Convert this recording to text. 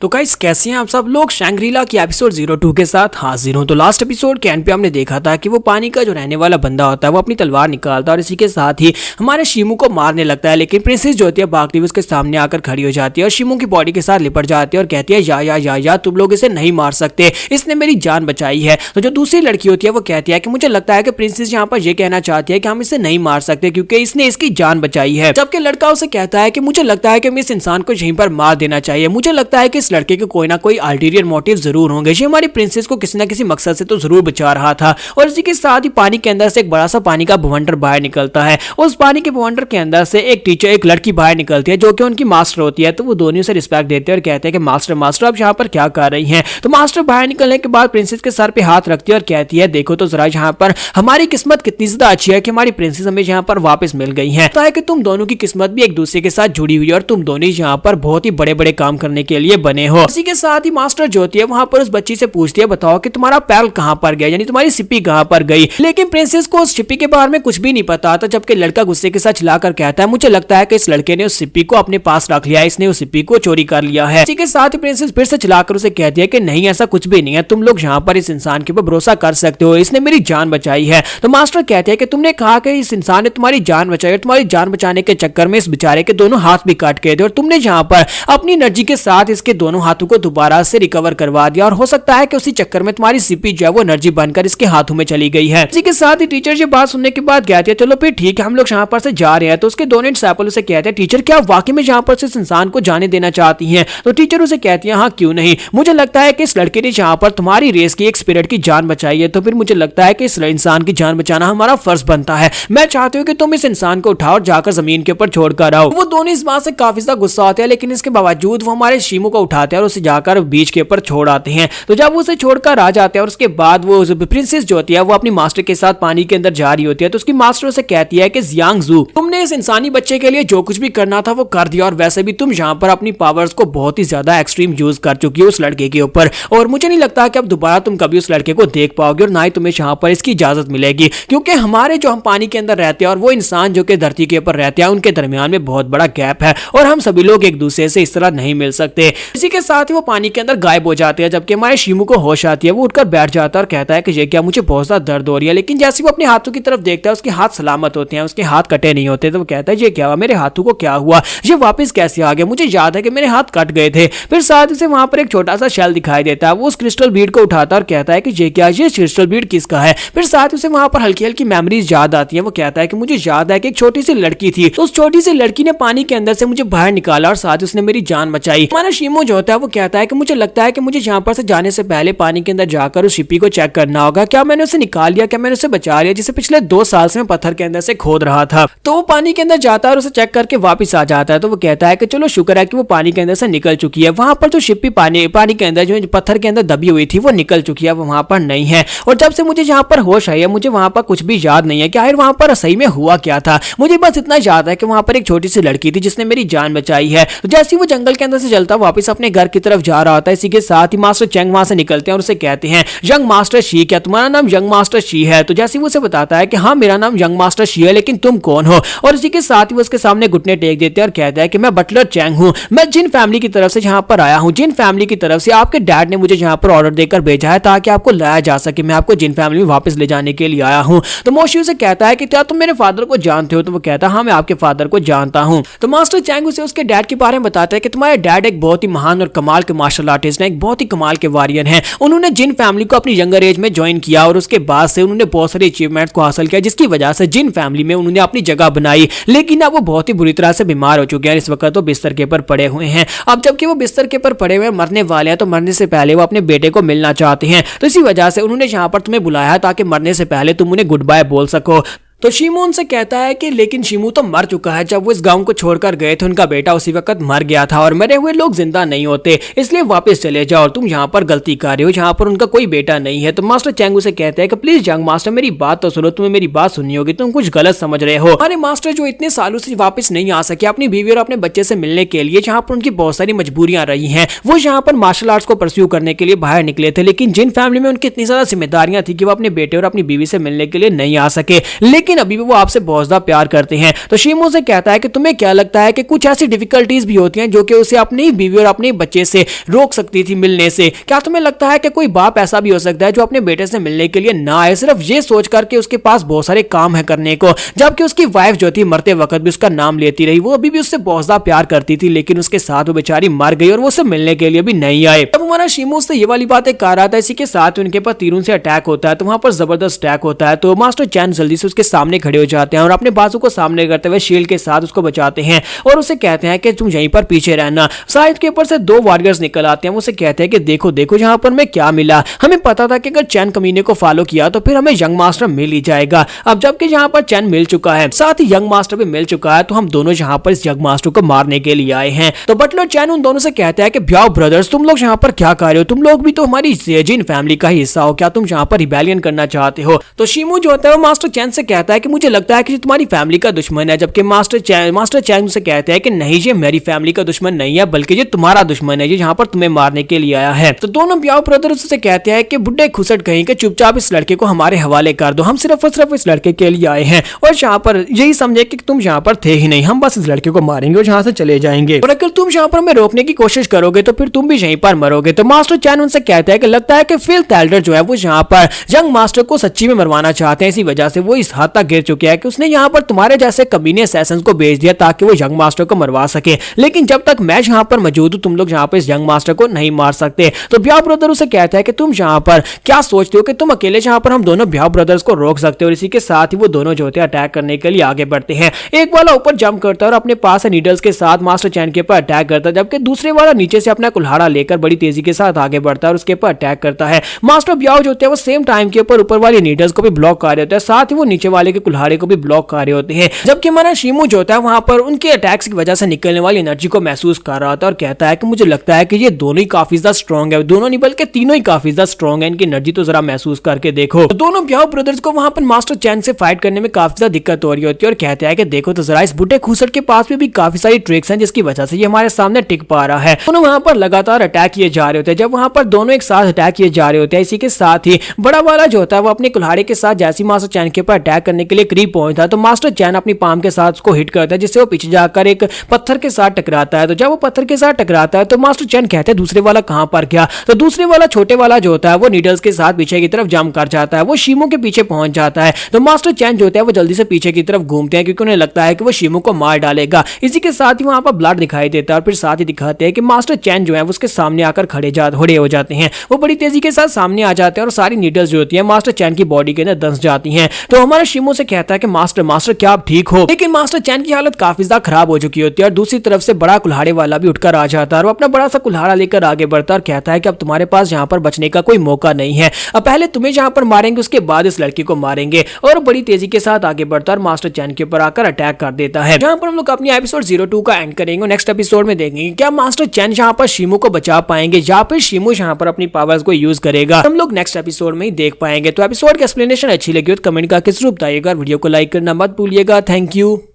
तो गाइस कैसे हैं आप सब लोग। शैंग्रीला की एपिसोड 02 के साथ हाजिर हूं। तो लास्ट एपिसोड के एंड पे हमने देखा था कि वो पानी का जो रहने वाला बंदा होता है वो अपनी तलवार निकालता है और इसी के साथ ही हमारे शिमू को मारने लगता है, लेकिन प्रिंसेस जो होती है भागती हुई उसके सामने आकर खड़ी हो जाती है और शिमू की बॉडी के साथ लिपट जाती है और कहती है या तुम लोग इसे नहीं मार सकते, इसने मेरी जान बचाई है। तो जो दूसरी लड़की होती है वो कहती है कि मुझे लगता है कि प्रिंसेस यहाँ पर ये कहना चाहती है कि हम इसे नहीं मार सकते क्योंकि इसने इसकी जान बचाई है, जबकि लड़का उसे कहता है कि मुझे लगता है कि हमें इस इंसान को यहीं पर मार देना चाहिए। मुझे लगता है कि इस लड़के के कोई ना कोई अल्टीरियर मोटिव जरूर होंगे, ये हमारी प्रिंसेस को किसी ना किसी मकसद से तो जरूर बचा रहा था। और इसी के साथ ही पानी के अंदर से एक बड़ा सा पानी का भवंडर बाहर निकलता है। उस पानी के भवंडर के अंदर से एक लड़की बाहर निकलती है जो कि उनकी मास्टर होती है। तो वो दोनों से रिस्पेक्ट देते हैं और कहते हैं कि मास्टर आप यहाँ पर क्या कर रही हैं। तो मास्टर बाहर निकलने के बाद प्रिंसेस के सर पे हाथ रखती है और कहती है देखो तो जरा यहाँ पर हमारी किस्मत कितनी ज्यादा अच्छी है कि हमारी प्रिंसेस हमें यहाँ पर वापस मिल गई है। तो कि तुम दोनों की किस्मत भी एक दूसरे के साथ जुड़ी हुई है और तुम दोनों यहाँ पर बहुत ही बड़े बड़े काम करने के लिए बने हो। इसी के साथ ही मास्टर जो होती है वहां पर उस बच्ची से पूछती है बताओ कि तुम्हारा पैर कहां पर गया, यानी तुम्हारी सिप्पी कहां पर गई। लेकिन प्रिंसेस को उस सिप्पी के बारे में कुछ भी नहीं पता था, जबकि लड़का गुस्से के साथ चिल्लाकर कहता है मुझे लगता है कि इस लड़के ने उस सिप्पी को अपने पास रख लिया है, इसने उस सिप्पी को चोरी कर लिया है। इसी के साथ ही प्रिंसेस फिर से चिल्लाकर उसे कहती है कि नहीं ऐसा कुछ भी नहीं है, तुम लोग यहाँ पर इस इंसान के ऊपर भरोसा कर सकते हो, इसने मेरी जान बचाई है। तो मास्टर कहते हैं कि तुमने कहा कि इस इंसान ने तुम्हारी जान बचाई और तुम्हारी जान बचाने के चक्कर में इस बेचारे के दोनों हाथ भी काट गए थे और तुमने यहाँ पर अपनी एनर्जी के साथ इसके दोनों हाथों को दोबारा से रिकवर करवा दिया और हो सकता है कि उसी चक्कर में तुम्हारी सिप्पी जो है वो एनर्जी बनकर इसके हाथों में चली गई है। इसी के साथ ही टीचर ये बात सुनने के बाद कहती है चलो फिर ठीक है हम लोग यहाँ पर से जा रहे हैं। तो उसके दोनों डिसिपल उसे कहते हैं टीचर क्या वाकई में यहाँ पर से इस इंसान को जाने देना चाहती हैं। तो टीचर उसे कहती है हाँ क्यों नहीं, मुझे लगता है कि इस लड़के ने यहाँ पर तुम्हारी रेस की एक स्पिरिट की जान बचाई है, तो फिर मुझे लगता है कि इस इंसान की जान बचाना हमारा फर्ज बनता है। मैं चाहती हूँ कि तुम इस इंसान को उठाओ और जाकर जमीन के ऊपर छोड़कर आओ। वो दोनों इस बात से काफी ज्यादा गुस्सा होते हैं, लेकिन इसके बावजूद वो हमारे शिमू को उठाते हैं और उसे जाकर बीच के ऊपर छोड़ आते हैं। तो जब वो उसे छोड़कर आ जाते हैं और उसके बाद वो प्रिंसेस जो होती है वो अपनी मास्टर के साथ पानी के अंदर जा रही होती है, तो उसकी मास्टर उसे कहती है कि जियांगजू तुमने इस इंसानी बच्चे के लिए जो कुछ भी करना था वो कर दिया और वैसे भी तुम यहाँ पर अपनी पावर्स को बहुत ही ज्यादा एक्सट्रीम यूज कर चुकी हो उस लड़के के ऊपर, और मुझे नहीं लगता कि अब दोबारा तुम कभी उस लड़के को देख पाओगे और ना ही तुम्हें यहाँ पर इसकी इजाजत मिलेगी, क्योंकि हमारे जो हम पानी के अंदर रहते हैं और वो इंसान जो कि धरती के ऊपर रहते हैं उनके दरमियान में बहुत बड़ा गैप है और हम सभी लोग एक दूसरे से इस तरह नहीं मिल सकते। इसी के साथ ही वो पानी के अंदर गायब हो जाते हैं, जबकि हमारे शिमू को होश आती है। वो उठकर बैठ जाता है और कहता है कि ये क्या मुझे बहुत ज्यादा दर्द हो रही है, लेकिन जैसे वो अपने हाथों की तरफ देखता है उसके हाथ सलामत होते हैं, उसके हाथ कटे नहीं होते। तो वो कहता है ये क्या हुआ, मेरे हाथों को क्या हुआ, ये वापस कैसे आ गया, मुझे याद है कि मेरे हाथ कट गए थे। फिर साथ ही से वहां पर एक छोटा सा शेल दिखाई देता है। वो उस क्रिस्टल बीड को उठाता है और कहता है कि ये क्या, ये क्रिस्टल बीड किसका है। फिर साथ ही उसे वहां पर हल्की हल्की मेमोरीज याद आती है। वो कहता है कि मुझे याद है कि एक छोटी सी लड़की थी, तो उस छोटी सी लड़की ने पानी के अंदर से मुझे बाहर निकाला और साथ ही उसने मेरी जान बचाई। हमारा शिमू जो होता है वो कहता है कि मुझे लगता है कि मुझे यहाँ पर से जाने से पहले पानी के अंदर जाकर उस शिपी को चेक करना होगा, क्या मैंने उसे निकाल लिया, क्या मैंने उसे बचा लिया, जिसे पिछले 2 साल से मैं पत्थर के अंदर से खोद रहा था। तो वो पानी के अंदर जाता है और उसे चेक करके वापस आ जाता है। तो वो कहता है कि चलो शुक्र है कि वो पानी के अंदर से निकल चुकी है। वहां पर जो शिपी पानी के अंदर जो पत्थर के अंदर दबी हुई थी वो निकल चुकी है, वो वहां पर नहीं है। और जब से मुझे यहाँ पर होश आई है मुझे वहां पर कुछ भी याद नहीं है कि आखिर वहां पर सही में हुआ क्या था। मुझे बस इतना याद है कि वहां पर एक छोटी सी लड़की थी जिसने मेरी जान बचाई है। तो जैसे वो जंगल के अंदर से चलता वापस अपने घर की तरफ जा रहा होता है, इसी के साथ ही मास्टर चेंग वहां से निकलते हैं और उसे कहते हैं यंग मास्टर शी, क्या तुम्हारा नाम यंग मास्टर शी है। तो जैसे वो उसे बताता है कि हाँ मेरा नाम यंग मास्टर शी है, लेकिन तुम कौन हो। और इसी के साथ ही वो उसके सामने घुटने टेक देते हैं और कहता है कि मैं बटलर चेंग हूँ, मैं जिन फैमिली की तरफ से यहाँ पर आया हूँ, जिन फैमिली की तरफ से आपके डैड ने मुझे यहाँ पर ऑर्डर देकर भेजा है ताकि आपको लाया जा सके, मैं आपको जिन फैमिली में वापस ले जाने के लिए आया हूँ। तो मोशी उसे कहता है कि क्या तुम मेरे फादर को जानते हो। तो वो कहता है हाँ मैं आपके फादर को जानता हूँ। तो मास्टर चैंग उसे उसके डैड के बारे में बताता है कि तुम्हारे डैड एक बहुत ही महान और कमाल के मार्शल आर्टिस्ट हैं, एक बहुत ही कमाल के वॉरियर हैं। उन्होंने जिन फैमिली को अपनी यंगर एज में ज्वाइन किया और उसके बाद से उन्होंने बहुत सारे अचीवमेंट्स को हासिल किया, जिसकी वजह से जिन फैमिली में उन्होंने अपनी जगह बनाई। लेकिन अब वो बहुत ही बुरी तरह से बीमार हो चुके हैं, इस वक्त वो बिस्तर के ऊपर पड़े हुए हैं। अब जबकि वो बिस्तर के ऊपर पड़े हुए मरने वाले हैं, तो मरने से पहले वो अपने बेटे को मिलना चाहते हैं। तो इसी वजह से उन्होंने यहाँ पर तुम्हें बुलाया ताकि मरने से पहले तुम उन्हें गुड बाय बोल सको। तो शिमू उनसे कहता है कि लेकिन शिमू तो मर चुका है, जब वो इस गांव को छोड़कर गए थे उनका बेटा उसी वक्त मर गया था और मरे हुए लोग जिंदा नहीं होते, इसलिए वापस चले जाओ, तुम यहाँ पर गलती कर रहे हो, यहाँ पर उनका कोई बेटा नहीं है। तो मास्टर चैंग उसे कहते हैं कि प्लीज यंग मास्टर मेरी बात तो सुनो, तुम्हें मेरी बात सुननी होगी, तुम कुछ गलत समझ रहे हो। हमारे मास्टर जो इतने सालों से वापस नहीं आ सके अपनी बीवी और अपने बच्चे से मिलने के लिए, जहाँ पर उनकी बहुत सारी मजबूरियां रही हैं, वो यहाँ पर मार्शल आर्ट्स को परस्यू करने के लिए बाहर निकले थे, लेकिन जिन फैमिली में उनकी इतनी ज्यादा जिम्मेदारियां थी कि वो अपने बेटे और अपनी बीवी से मिलने के लिए नहीं आ सके। लेकिन लेकिन अभी भी वो आपसे बहुत ज्यादा प्यार करते हैं। तो शीमू से कहता है कि तुम्हें क्या लगता है कि कुछ ऐसी डिफिकल्टीज भी होती हैं जो कि उसे अपनी बीवी और अपने बच्चे से रोक सकती थी मिलने से। क्या तुम्हें लगता है कि कोई बाप ऐसा भी हो सकता है जो अपने बेटे से मिलने के लिए ना आए, सिर्फ ये सोच करके उसके पास बहुत सारे काम है करने को, जबकि उसकी वाइफ जो थी मरते वक्त भी उसका नाम लेती रही। वो अभी भी उससे बहुत ज्यादा प्यार करती थी, लेकिन उसके साथ वो बेचारी मर गई और वो उससे मिलने के लिए भी नहीं आए। तब हमारा शीमू से ये वाली बातें कर रहा था, इसी के साथ उनके पास तीरों से अटैक होता है। तो वहां पर जबरदस्त अटैक होता है। तो मास्टर चैन जल्दी से उसके सामने खड़े हो जाते हैं और अपने बाजू को सामने करते हुए शील्ड के साथ उसको बचाते हैं और उसे कहते हैं कि तुम यहीं पर पीछे रहना। साइड के ऊपर से दो वॉरियर्स निकल आते हैं। वो उसे कहते हैं कि देखो देखो यहाँ पर मैं क्या मिला, हमें पता था कि अगर चैन कमीने को फॉलो किया तो फिर हमें यंग मास्टर मिल ही जाएगा। अब जबकि यहाँ पर चैन मिल चुका है, साथ ही यंग मास्टर भी मिल चुका है, तो हम दोनों यहाँ पर इस यंग मास्टर को मारने के लिए आए हैं। तो बटलर चैन उन दोनों से कहता है कि ब्याओ ब्रदर्स, तुम लोग यहाँ पर क्या कर रहे हो? तुम लोग भी तो हमारी जेजिन फैमिली का हिस्सा हो, क्या तुम यहाँ पर रिबेलियन करना चाहते हो? तो शीमू जो होता है वो मास्टर चैन से कहता है कि मुझे लगता है कि तुम्हारी फैमिली का दुश्मन है, जबकि मास्टर चैन से कहते हैं कि नहीं, ये मेरी फैमिली का दुश्मन नहीं है, बल्कि ये तुम्हारा दुश्मन है, ये यहाँ पर तुम्हें मारने के लिए आया है। तो दोनों ब्याओ ब्रदर्स से कहते हैं कि बुड्ढे खुसट कहीं के चुपचाप इस लड़के को हमारे हवाले कर दो, हम सिर्फ और सिर्फ इस लड़के के लिए आए हैं और यहाँ पर यही समझे कि तुम यहाँ पर थे ही नहीं, हम बस इस लड़के को मारेंगे और यहाँ से चले जाएंगे, और अगर तुम यहाँ पर हमें रोकने की कोशिश करोगे तो फिर तुम भी यहीं पर मरोगे। तो मास्टर चैन उनसे कहता है कि लगता है कि फिल थैल्डर जो है वो यहाँ पर यंग मास्टर को सच्ची में मरवाना चाहते हैं, इसी वजह से वो इस हद तक गिर चुके हैं कि उसने यहाँ पर तुम्हारे जैसे कमीने असैसिन्स को भेज दिया ताकि वो यंग मास्टर को मरवा सके, लेकिन जब तक मैं यहाँ पर मौजूद हूँ तुम लोग यहाँ पर इस यंग मास्टर को नहीं मार सकते। तो ब्याह ब्रदर उसे कहता है कि तुम यहाँ पर क्या सोचते हो कि तुम अकेले यहाँ पर हम दोनों ब्याह ब्रदर्स को रोक सकते हो, और इसी के साथ ही वो दोनों जो होते हैं अटैक करने के लिए आगे बढ़ते हैं। एक वाला ऊपर जंप करता है और अपने पास नीडल्स के साथ मास्टर चैन के ऊपर अटैक करता है, जबकि दूसरे वाला नीचे से अपना कुल्हाड़ा लेकर बड़ी तेजी के साथ आगे बढ़ता है और उसके ऊपर अटैक करता है। मास्टर ब्याह जो होते हैं वो सेम टाइम के ऊपर वाली नीडल्स को भी ब्लॉक कर रहे होते हैं, साथ ही वो नीचे वाले के कुल्हाड़े को भी ब्लॉक कर रहे होते हैं, जबकि हमारा शीमू जो होता है वहां पर उनके अटैक्स की वजह से निकलने वाली एनर्जी को महसूस कर रहा था और कहता है कि मुझे लगता है कि ये दोनों ही काफी ज्यादा स्ट्रॉन्ग है, दोनों नहीं बल्कि तीनों ही काफी ज्यादा स्ट्रॉन्ग है, इनकी एनर्जी तो जरा महसूस करके देखो। तो दोनों ब्याह ब्रदर्स को वहां पर मास्टर चैन से फाइट करने में काफी ज्यादा दिक्कत हो रही होती है और कहते हैं कि देखो तो जरा इस बुड्ढे खूसट के पास भी काफी सारी ट्रिक्स हैं जिसकी वजह से ये हमारे सामने टिक पा रहा है। दोनों वहां पर लगातार अटैक किए जा रहे होते हैं। जब वहां पर दोनों एक साथ अटैक किए जा रहे होते हैं, इसी के साथ ही बड़ा वाला जो होता है वो अपने कुल्हाड़े के साथ जैसे मास्टर चैन के ऊपर अटैक करने के लिए करीब पहुंचता है तो मास्टर चैन अपनी पाम के साथ उसको हिट करता है, जिससे वो पीछे जाकर एक पत्थर के साथ टकराता है। तो जब वो पत्थर के साथ टकराता है तो मास्टर चैन कहते हैं दूसरे वाला कहां पर गया? तो दूसरे वाला छोटे वाला जो होता है वो नीडल्स के साथ पीछे की तरफ जंप कर जाता है, वो शीमू के पीछे पहुंच जाता है। तो मास्टर चैन जो होता है वो जल्दी से पीछे की तरफ घूमते हैं क्योंकि उन्हें लगता है कि वो शीमू को मार डालेगा। इसी के साथ ही वहां पर ब्लड दिखाई देता है और फिर साथ ही दिखाते हैं कि मास्टर चैन जो है उसके सामने आकर खड़े हो जाते हैं। वो बड़ी तेजी के साथ सामने आ जाते हैं और सारी नीडल्स जो होती है मास्टर चैन की बॉडी के अंदर दस जाती हैं। तो हमारा शीमू से कहता है कि मास्टर क्या आप ठीक हो? लेकिन मास्टर चैन की हालत काफी ज्यादा खराब हो चुकी होती है और दूसरी तरफ से बड़ा कुल्हाड़े वाला भी उठकर आ जाता है और वो अपना बड़ा सा कुल्हाड़ा लेकर आगे बढ़ता है और कहता है कि अब तुम्हारे पास यहाँ पर बचने का कोई मौका नहीं है, अब पहले तुम्हें यहाँ पर मारेंगे उसके बाद इस लड़की को मारेंगे। और बड़ी तेजी के साथ आगे बढ़ता है और मास्टर चैन के ऊपर आकर अटैक कर देता है। जहाँ पर हम लोग अपनी एपिसोड 02 का एंड करेंगे। नेक्स्ट एपिसोड में देखेंगे क्या मास्टर चैन यहाँ पर शीमू को बचा पाएंगे या फिर शीमू यहाँ पर अपनी पावर्स को यूज करेगा, हम लोग नेक्स्ट एपिसोड में ही देख पाएंगे। तो एपिसोड की एक्सप्लेनेशन अच्छी लगी हो तो कमेंट करके जरूर बताइएगा, वीडियो को लाइक करना मत भूलिएगा। Thank you.